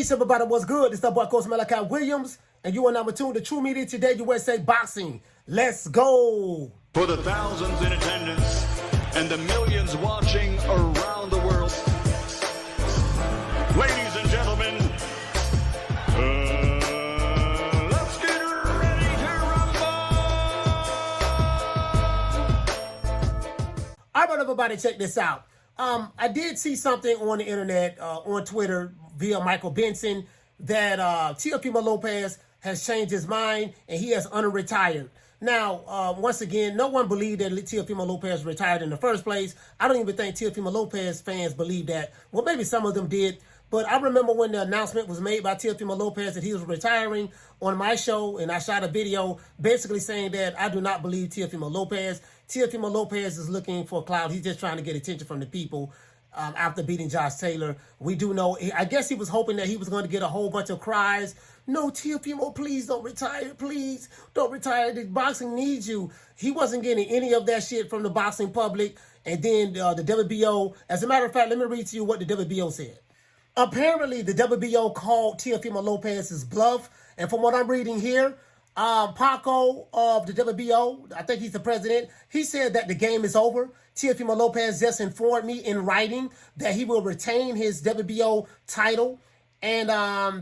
Peace, everybody. What's good? It's the boy, Coach Malachi Williams, and you are now tuned to True Media Today USA Boxing. Let's go. For the thousands in attendance and the millions watching around the world, ladies and gentlemen, let's get ready to rumble. All right, everybody, check this out. I did see something on the internet, on Twitter, via Michael Benson, that Teofimo Lopez has changed his mind and he has unretired. Now, once again, no one believed that Teofimo Lopez retired in the first place. I don't even think Teofimo Lopez fans believe that. Well, maybe some of them did. But I remember when the announcement was made by Teofimo Lopez that he was retiring on my show, and I shot a video basically saying that I do not believe Teofimo Lopez. Teofimo Lopez is looking for clout. He's just trying to get attention from the people. After beating Josh Taylor, we do know, I guess he was hoping that he was going to get a whole bunch of cries. No, Teofimo, please don't retire. Please don't retire. The boxing needs you. He wasn't getting any of that shit from the boxing public. And then the WBO, as a matter of fact, let me read to you what the WBO said. Apparently, the WBO called Teofimo Lopez's bluff. And from what I'm reading here, Paco of the WBO, I think he's the president, he said that the game is over. Teofimo Lopez just informed me in writing that he will retain his WBO title. And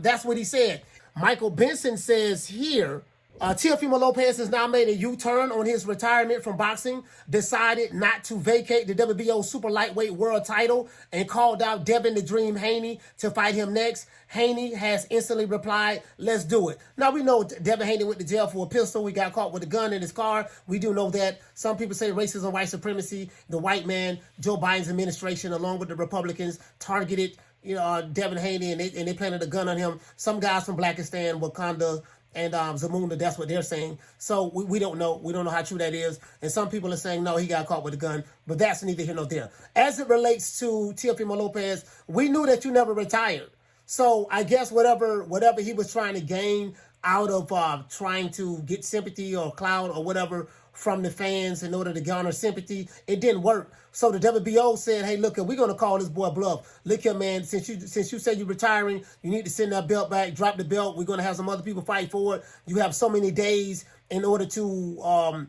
that's what he said. Michael Benson says here, Teofimo Lopez has now made a U-turn on his retirement from boxing, decided not to vacate the WBO super lightweight world title, and called out Devin the Dream Haney to fight him next. Haney has instantly replied, let's do it. Now, we know Devin Haney went to jail for a pistol. He got caught with a gun in his car. We do know that. Some people say racism, white supremacy, the white man, Joe Biden's administration, along with the Republicans, targeted Devin Haney, and they planted a gun on him. Some guys from Blackistan, Wakanda, and Zamunda, that's what they're saying. So we don't know. We don't know how true that is. And some people are saying, no, he got caught with a gun. But that's neither here nor there. As it relates to Teofimo Lopez, we knew that you never retired. So I guess whatever he was trying to gain out of trying to get sympathy or clout or whatever from the fans in order to garner sympathy, it didn't work. So the WBO said, hey, look, we're going to call this boy bluff. Look here, man, since you say you're retiring, you need to send that belt back, drop the belt. We're going to have some other people fight for it. You have so many days in order to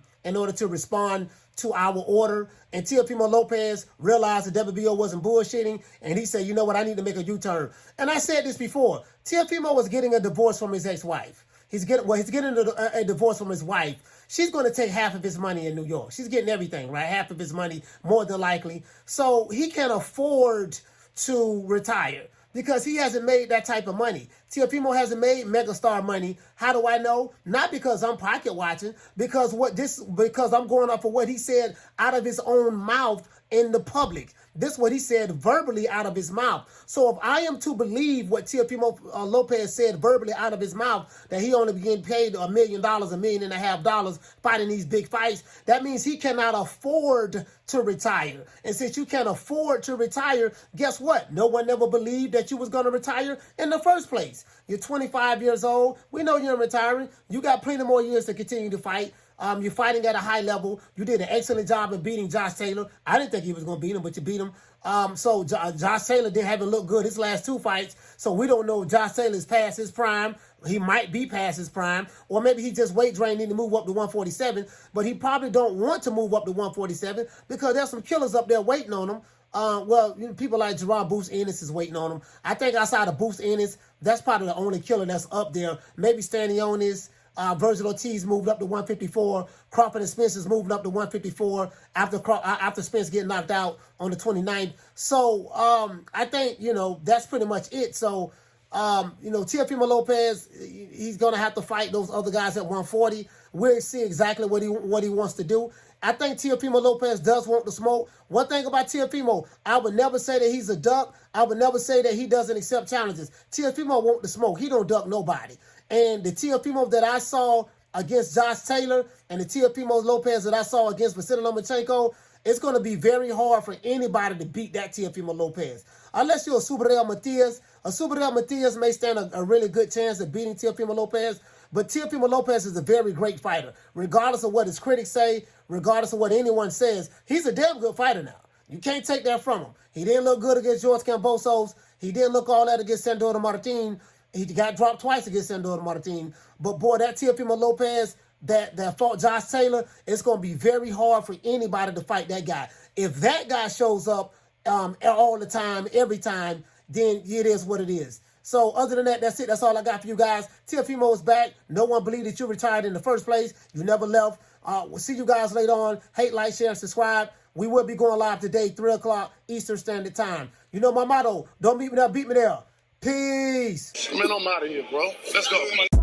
respond to our order. And Teofimo Lopez realized the WBO wasn't bullshitting, and he said, you know what, I need to make a U-turn. And I said this before, Teofimo was getting a divorce from his ex-wife. He's getting a divorce from his wife. She's going to take half of his money in New York. She's getting everything, right? Half of his money, more than likely. So he can afford to retire because he hasn't made that type of money. Teofimo hasn't made megastar money. How do I know? Not because I'm pocket watching, because I'm going off of what he said out of his own mouth in the public. This is what he said verbally out of his mouth. So if I am to believe what Teofimo Lopez said verbally out of his mouth, that he only getting paid $1 million, $1.5 million fighting these big fights, that means he cannot afford to retire. And since you can't afford to retire, guess what? No one ever believed that you was going to retire in the first place. You're 25 years old. We know you're retiring. You got plenty more years to continue to fight. You're fighting at a high level. You did an excellent job in beating Josh Taylor. I didn't think he was going to beat him, but you beat him. So Josh Taylor haven't looked good his last two fights. So we don't know if Josh Taylor's past his prime. He might be past his prime. Or maybe he just weight drained, need to move up to 147. But he probably don't want to move up to 147 because there's some killers up there waiting on him. People like Gerard Boots Ennis is waiting on him. I think outside of Boots Ennis, that's probably the only killer that's up there. Maybe Stanionis. Virgil Ortiz moved up to 154. Crawford and Spence is moving up to 154 after Spence getting knocked out on the 29th. So I think, that's pretty much it. So, Teofimo Lopez, he's going to have to fight those other guys at 140. We'll see exactly what he wants to do. I think Teofimo Lopez does want the smoke. One thing about Teofimo, I would never say that he's a duck. I would never say that he doesn't accept challenges. Teofimo wants the smoke. He don't duck nobody. And the Teofimo that I saw against Josh Taylor and the Teofimo Lopez that I saw against Vasily Lomachenko, it's going to be very hard for anybody to beat that Teofimo Lopez. Unless you're a Subriel Matias. A Subriel Matias may stand a really good chance of beating Teofimo Lopez. But Teofimo Lopez is a very great fighter. Regardless of what his critics say, regardless of what anyone says, he's a damn good fighter now. You can't take that from him. He didn't look good against George Kambosos. He didn't look all that against Sandor Martin. He got dropped twice against Sandor Martin. But boy, that Teofimo Lopez that fought Josh Taylor, it's going to be very hard for anybody to fight that guy. If that guy shows up all the time, every time, then it is what it is. So other than that, that's it. That's all I got for you guys. Teofimo is back. No one believed that you retired in the first place. You never left. We'll see you guys later on. Hate, like, share, and subscribe. We will be going live today, 3 o'clock Eastern Standard Time. You know my motto. Don't meet me there, beat me there. Peace. Man, I'm out of here, bro. Let's go.